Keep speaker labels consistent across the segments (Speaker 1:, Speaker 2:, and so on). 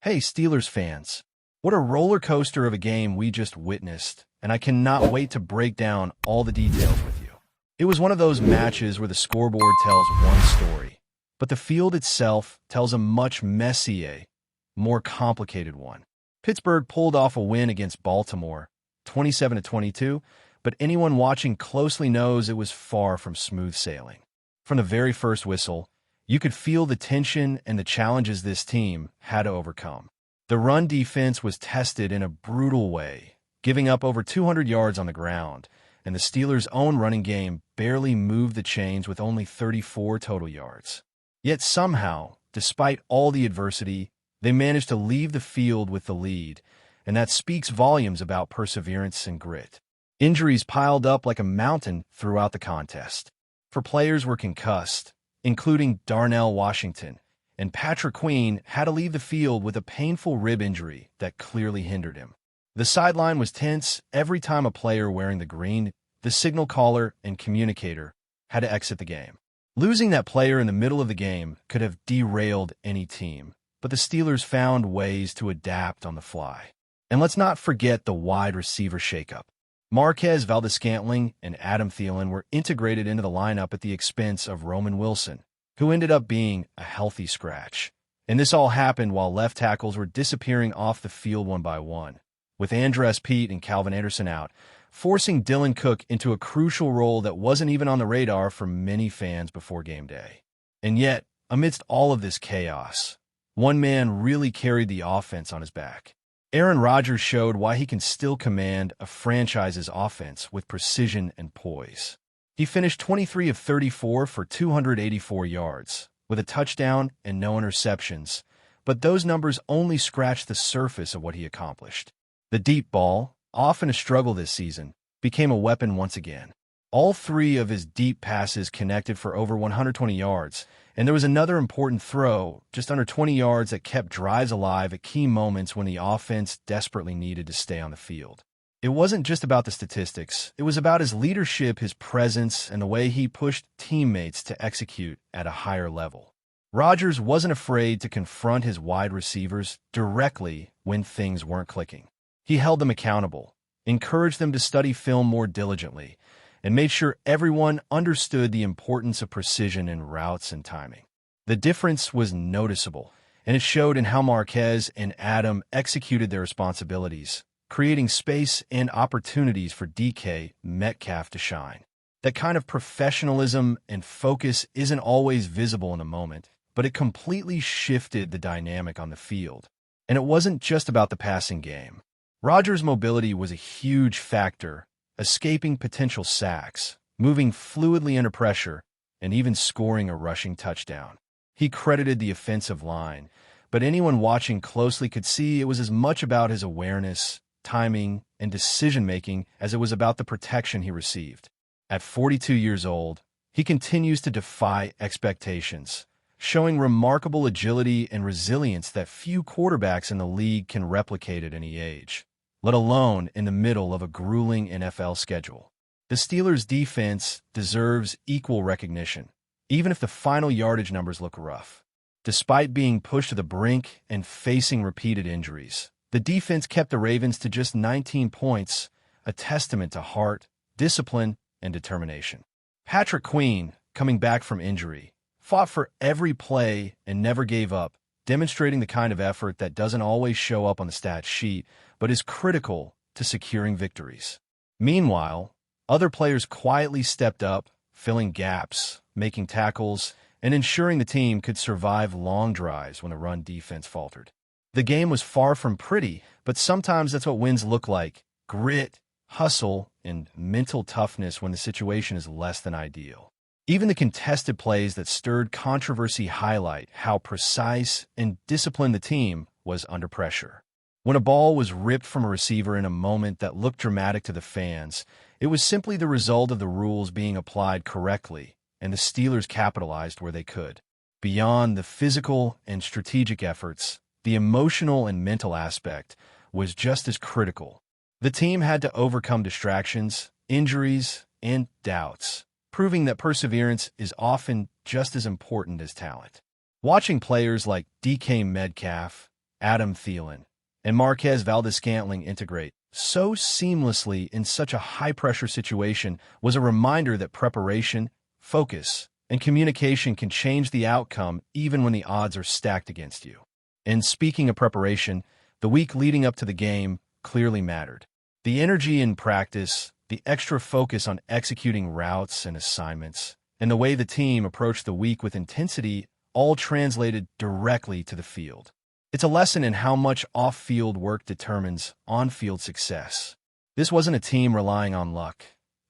Speaker 1: Hey, Steelers fans. What a roller coaster of a game we just witnessed, and I cannot wait to break down all the details with you. It was one of those matches where the scoreboard tells one story, but the field itself tells a much messier, more complicated one. Pittsburgh pulled off a win against Baltimore, 27-22, but anyone watching closely knows it was far from smooth sailing. From the very first whistle, you could feel the tension and the challenges this team had to overcome. The run defense was tested in a brutal way, giving up over 200 yards on the ground, and the Steelers' own running game barely moved the chains with only 34 total yards. Yet somehow, despite all the adversity, they managed to leave the field with the lead, and that speaks volumes about perseverance and grit. Injuries piled up like a mountain throughout the contest. For players were concussed, including Darnell Washington, and Patrick Queen had to leave the field with a painful rib injury that clearly hindered him. The sideline was tense every time a player wearing the green, the signal caller and communicator, had to exit the game. Losing that player in the middle of the game could have derailed any team, but the Steelers found ways to adapt on the fly. And let's not forget the wide receiver shakeup. Marquez Valdes-Scantling and Adam Thielen were integrated into the lineup at the expense of Roman Wilson, who ended up being a healthy scratch. And this all happened while left tackles were disappearing off the field one by one, with Andres Pete and Calvin Anderson out, forcing Dylan Cook into a crucial role that wasn't even on the radar for many fans before game day. And yet, amidst all of this chaos, one man really carried the offense on his back. Aaron Rodgers showed why he can still command a franchise's offense with precision and poise. He finished 23 of 34 for 284 yards, with a touchdown and no interceptions, but those numbers only scratched the surface of what he accomplished. The deep ball, often a struggle this season, became a weapon once again. All three of his deep passes connected for over 120 yards, and there was another important throw, just under 20 yards, that kept drives alive at key moments when the offense desperately needed to stay on the field. It wasn't just about the statistics. It was about his leadership, his presence, and the way he pushed teammates to execute at a higher level. Rodgers wasn't afraid to confront his wide receivers directly when things weren't clicking. He held them accountable, encouraged them to study film more diligently, and made sure everyone understood the importance of precision in routes and timing. The difference was noticeable, and it showed in how Marquez and Adam executed their responsibilities, creating space and opportunities for DK Metcalf to shine. That kind of professionalism and focus isn't always visible in the moment, but it completely shifted the dynamic on the field. And it wasn't just about the passing game. Rodgers' mobility was a huge factor, escaping potential sacks, moving fluidly under pressure, and even scoring a rushing touchdown. He credited the offensive line, but anyone watching closely could see it was as much about his awareness, timing, and decision-making as it was about the protection he received. At 42 years old, he continues to defy expectations, showing remarkable agility and resilience that few quarterbacks in the league can replicate at any age, let alone in the middle of a grueling NFL schedule. The Steelers' defense deserves equal recognition, even if the final yardage numbers look rough. Despite being pushed to the brink and facing repeated injuries, the defense kept the Ravens to just 19 points, a testament to heart, discipline, and determination. Patrick Queen, coming back from injury, fought for every play and never gave up, demonstrating the kind of effort that doesn't always show up on the stat sheet, but is critical to securing victories. Meanwhile, other players quietly stepped up, filling gaps, making tackles, and ensuring the team could survive long drives when the run defense faltered. The game was far from pretty, but sometimes that's what wins look like: grit, hustle, and mental toughness when the situation is less than ideal. Even the contested plays that stirred controversy highlight how precise and disciplined the team was under pressure. When a ball was ripped from a receiver in a moment that looked dramatic to the fans, it was simply the result of the rules being applied correctly, and the Steelers capitalized where they could. Beyond the physical and strategic efforts, the emotional and mental aspect was just as critical. The team had to overcome distractions, injuries, and doubts, proving that perseverance is often just as important as talent. Watching players like DK Metcalf, Adam Thielen, and Marquez Valdes-Scantling integrate so seamlessly in such a high-pressure situation was a reminder that preparation, focus, and communication can change the outcome even when the odds are stacked against you. And speaking of preparation, the week leading up to the game clearly mattered. The energy in practice, the extra focus on executing routes and assignments, and the way the team approached the week with intensity all translated directly to the field. It's a lesson in how much off-field work determines on-field success. This wasn't a team relying on luck.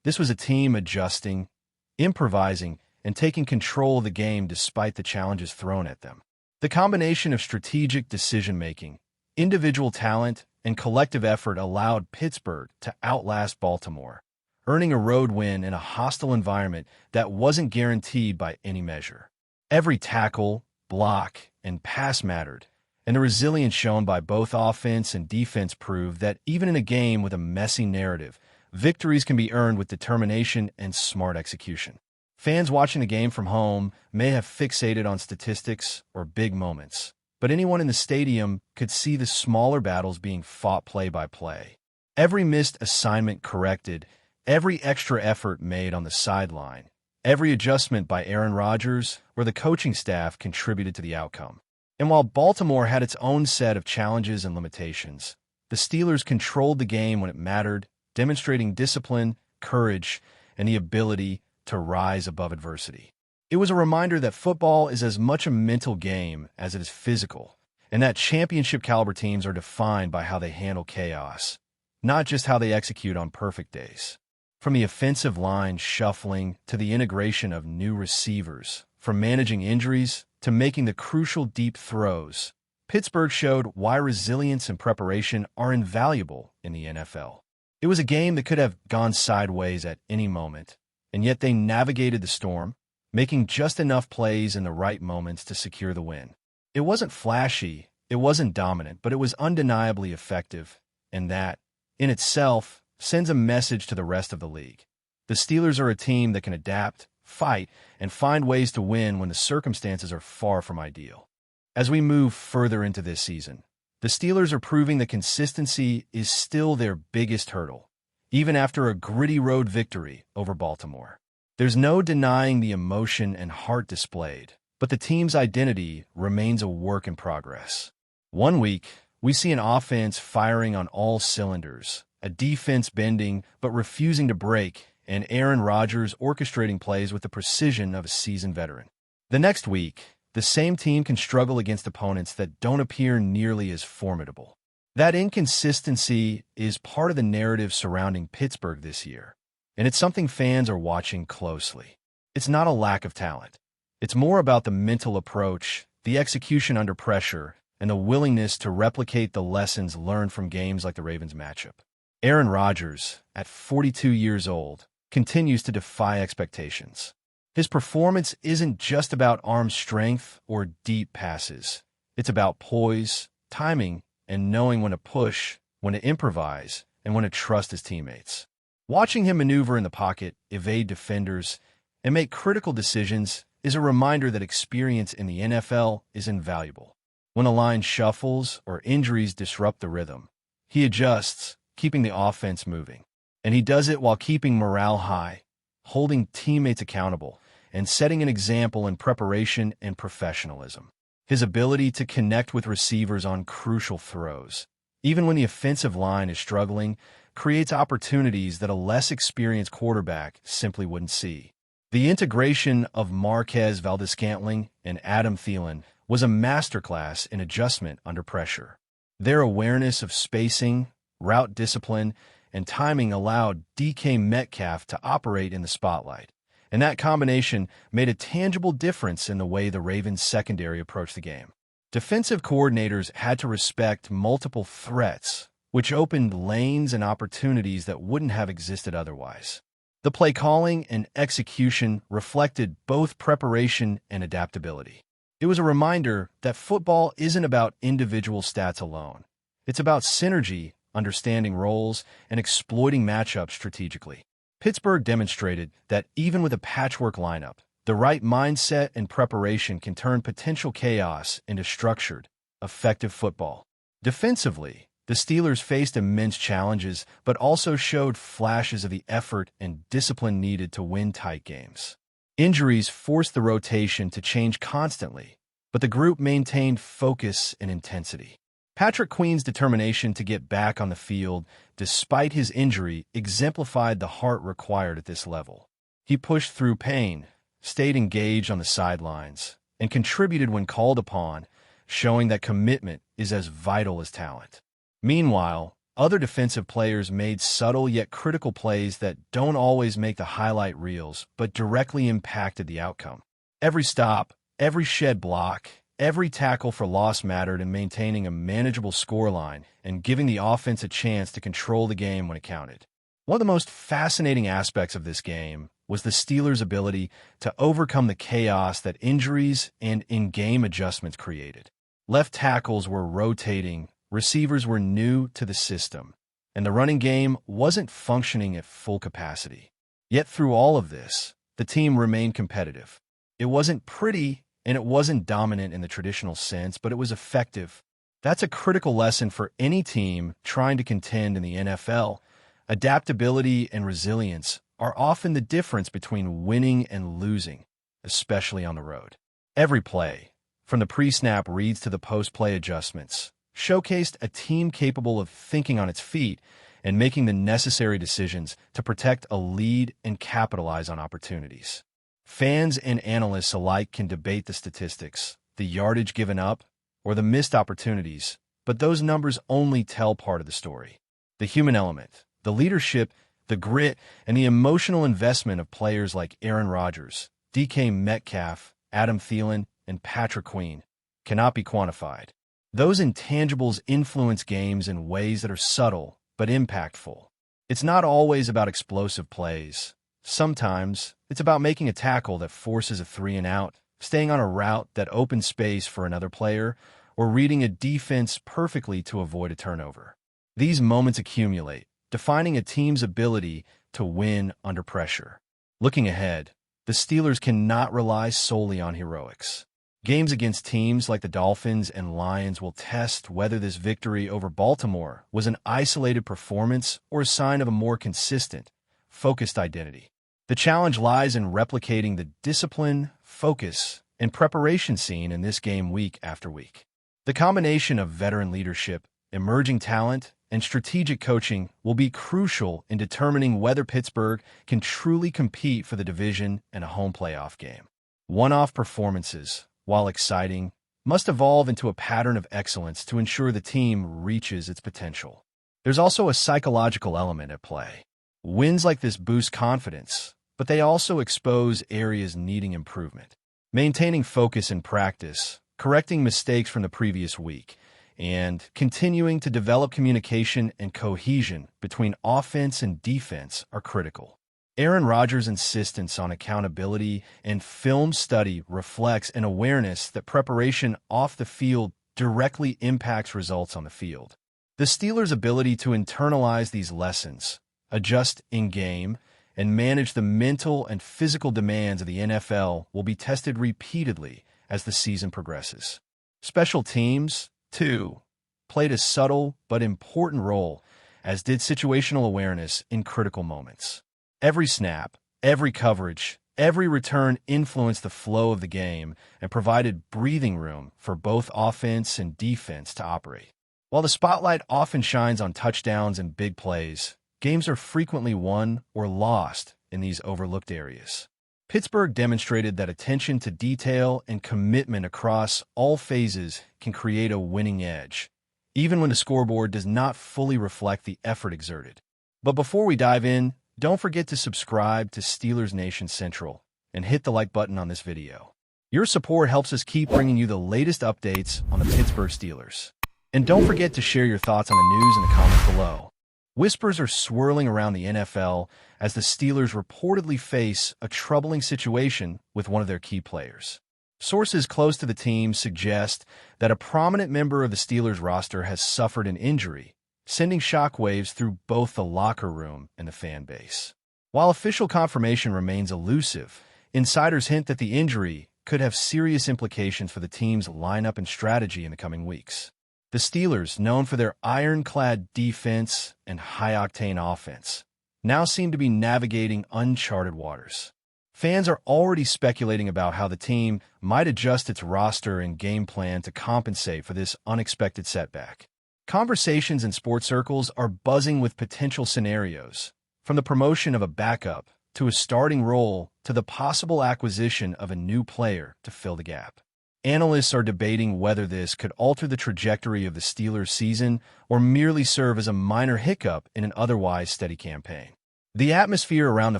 Speaker 1: This was a team adjusting, improvising, and taking control of the game despite the challenges thrown at them. The combination of strategic decision-making, individual talent, and collective effort allowed Pittsburgh to outlast Baltimore, earning a road win in a hostile environment that wasn't guaranteed by any measure. Every tackle, block, and pass mattered, and the resilience shown by both offense and defense proved that even in a game with a messy narrative, victories can be earned with determination and smart execution. Fans watching the game from home may have fixated on statistics or big moments, but anyone in the stadium could see the smaller battles being fought play by play. Every missed assignment corrected, every extra effort made on the sideline, every adjustment by Aaron Rodgers or the coaching staff contributed to the outcome. And while Baltimore had its own set of challenges and limitations, the Steelers controlled the game when it mattered, demonstrating discipline, courage, and the ability to rise above adversity. It was a reminder that football is as much a mental game as it is physical, and that championship-caliber teams are defined by how they handle chaos, not just how they execute on perfect days. From the offensive line shuffling to the integration of new receivers, from managing injuries to making the crucial deep throws, Pittsburgh showed why resilience and preparation are invaluable in the NFL. It was a game that could have gone sideways at any moment, and yet they navigated the storm, making just enough plays in the right moments to secure the win. It wasn't flashy, it wasn't dominant, but it was undeniably effective, and that, in itself, sends a message to the rest of the league. The Steelers are a team that can adapt, fight, and find ways to win when the circumstances are far from ideal. As we move further into this season, the Steelers are proving that consistency is still their biggest hurdle, even after a gritty road victory over Baltimore. There's no denying the emotion and heart displayed, but the team's identity remains a work in progress. One week, we see an offense firing on all cylinders, a defense bending but refusing to break, and Aaron Rodgers orchestrating plays with the precision of a seasoned veteran. The next week, the same team can struggle against opponents that don't appear nearly as formidable. That inconsistency is part of the narrative surrounding Pittsburgh this year, and it's something fans are watching closely. It's not a lack of talent. It's more about the mental approach, the execution under pressure, and the willingness to replicate the lessons learned from games like the Ravens matchup. Aaron Rodgers, at 42 years old, continues to defy expectations. His performance isn't just about arm strength or deep passes. It's about poise, timing, and knowing when to push, when to improvise, and when to trust his teammates. Watching him maneuver in the pocket, evade defenders, and make critical decisions is a reminder that experience in the NFL is invaluable. When a line shuffles or injuries disrupt the rhythm, he adjusts, keeping the offense moving. And he does it while keeping morale high, holding teammates accountable, and setting an example in preparation and professionalism. His ability to connect with receivers on crucial throws, even when the offensive line is struggling, creates opportunities that a less experienced quarterback simply wouldn't see. The integration of Marquez Valdes-Scantling and Adam Thielen was a masterclass in adjustment under pressure. Their awareness of spacing, route discipline, and timing allowed DK Metcalf to operate in the spotlight, and that combination made a tangible difference in the way the Ravens' secondary approached the game. Defensive coordinators had to respect multiple threats, which opened lanes and opportunities that wouldn't have existed otherwise. The play calling and execution reflected both preparation and adaptability. It was a reminder that football isn't about individual stats alone. It's about synergy, understanding roles, and exploiting matchups strategically. Pittsburgh demonstrated that even with a patchwork lineup, the right mindset and preparation can turn potential chaos into structured, effective football. Defensively, the Steelers faced immense challenges, but also showed flashes of the effort and discipline needed to win tight games. Injuries forced the rotation to change constantly, but the group maintained focus and intensity. Patrick Queen's determination to get back on the field, despite his injury, exemplified the heart required at this level. He pushed through pain, stayed engaged on the sidelines, and contributed when called upon, showing that commitment is as vital as talent. Meanwhile, other defensive players made subtle yet critical plays that don't always make the highlight reels, but directly impacted the outcome. Every stop, every shed block, every tackle for loss mattered in maintaining a manageable scoreline and giving the offense a chance to control the game when it counted. One of the most fascinating aspects of this game was the Steelers' ability to overcome the chaos that injuries and in-game adjustments created. Left tackles were rotating, receivers were new to the system, and the running game wasn't functioning at full capacity. Yet through all of this, the team remained competitive. It wasn't pretty, and it wasn't dominant in the traditional sense, but it was effective. That's a critical lesson for any team trying to contend in the NFL. Adaptability and resilience are often the difference between winning and losing, especially on the road. Every play, from the pre-snap reads to the post-play adjustments, showcased a team capable of thinking on its feet and making the necessary decisions to protect a lead and capitalize on opportunities. Fans and analysts alike can debate the statistics, the yardage given up, or the missed opportunities, but those numbers only tell part of the story. The human element, the leadership, the grit, and the emotional investment of players like Aaron Rodgers, DK Metcalf, Adam Thielen, and Patrick Queen cannot be quantified. Those intangibles influence games in ways that are subtle but impactful. It's not always about explosive plays. Sometimes it's about making a tackle that forces a 3-and-out, staying on a route that opens space for another player, or reading a defense perfectly to avoid a turnover. These moments accumulate, defining a team's ability to win under pressure. Looking ahead, the Steelers cannot rely solely on heroics. Games against teams like the Dolphins and Lions will test whether this victory over Baltimore was an isolated performance or a sign of a more consistent, focused identity. The challenge lies in replicating the discipline, focus, and preparation seen in this game week after week. The combination of veteran leadership, emerging talent, and strategic coaching will be crucial in determining whether Pittsburgh can truly compete for the division and a home playoff game. One-off performances, while exciting, must evolve into a pattern of excellence to ensure the team reaches its potential. There's also a psychological element at play. Wins like this boost confidence, but they also expose areas needing improvement. Maintaining focus in practice, correcting mistakes from the previous week, and continuing to develop communication and cohesion between offense and defense are critical. Aaron Rodgers' insistence on accountability and film study reflects an awareness that preparation off the field directly impacts results on the field. The Steelers' ability to internalize these lessons, adjust in-game, and manage the mental and physical demands of the NFL will be tested repeatedly as the season progresses. Special teams, too, played a subtle but important role, as did situational awareness in critical moments. Every snap, every coverage, every return influenced the flow of the game and provided breathing room for both offense and defense to operate. While the spotlight often shines on touchdowns and big plays, games are frequently won or lost in these overlooked areas. Pittsburgh demonstrated that attention to detail and commitment across all phases can create a winning edge, even when the scoreboard does not fully reflect the effort exerted. But before we dive in, don't forget to subscribe to Steelers Nation Central and hit the like button on this video. Your support helps us keep bringing you the latest updates on the Pittsburgh Steelers. And don't forget to share your thoughts on the news in the comments below. Whispers are swirling around the NFL as the Steelers reportedly face a troubling situation with one of their key players. Sources close to the team suggest that a prominent member of the Steelers roster has suffered an injury, sending shockwaves through both the locker room and the fan base. While official confirmation remains elusive, insiders hint that the injury could have serious implications for the team's lineup and strategy in the coming weeks. The Steelers, known for their ironclad defense and high-octane offense, now seem to be navigating uncharted waters. Fans are already speculating about how the team might adjust its roster and game plan to compensate for this unexpected setback. Conversations in sports circles are buzzing with potential scenarios, from the promotion of a backup to a starting role to the possible acquisition of a new player to fill the gap. Analysts are debating whether this could alter the trajectory of the Steelers' season or merely serve as a minor hiccup in an otherwise steady campaign. The atmosphere around the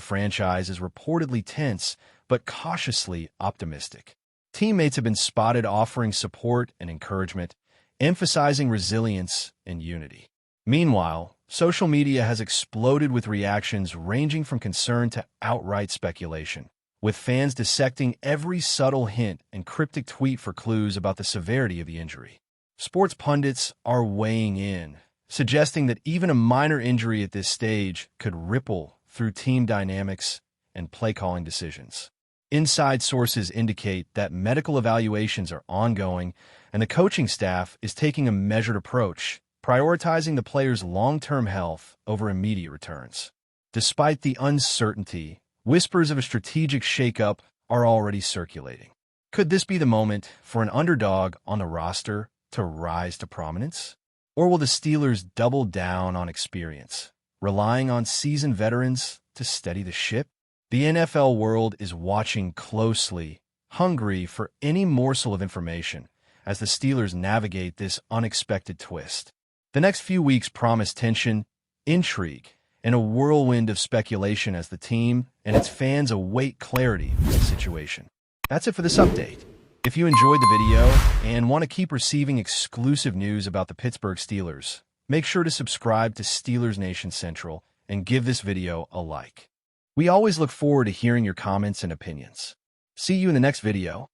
Speaker 1: franchise is reportedly tense but cautiously optimistic. Teammates have been spotted offering support and encouragement, emphasizing resilience and unity. Meanwhile, social media has exploded with reactions ranging from concern to outright speculation, with fans dissecting every subtle hint and cryptic tweet for clues about the severity of the injury. Sports pundits are weighing in, suggesting that even a minor injury at this stage could ripple through team dynamics and play-calling decisions. Inside sources indicate that medical evaluations are ongoing and the coaching staff is taking a measured approach, prioritizing the player's long-term health over immediate returns. Despite the uncertainty, whispers of a strategic shakeup are already circulating. Could this be the moment for an underdog on the roster to rise to prominence? Or will the Steelers double down on experience, relying on seasoned veterans to steady the ship? The NFL world is watching closely, hungry for any morsel of information as the Steelers navigate this unexpected twist. The next few weeks promise tension, intrigue, and a whirlwind of speculation as the team and its fans await clarity on the situation. That's it for this update. If you enjoyed the video and want to keep receiving exclusive news about the Pittsburgh Steelers, make sure to subscribe to Steelers Nation Central and give this video a like. We always look forward to hearing your comments and opinions. See you in the next video.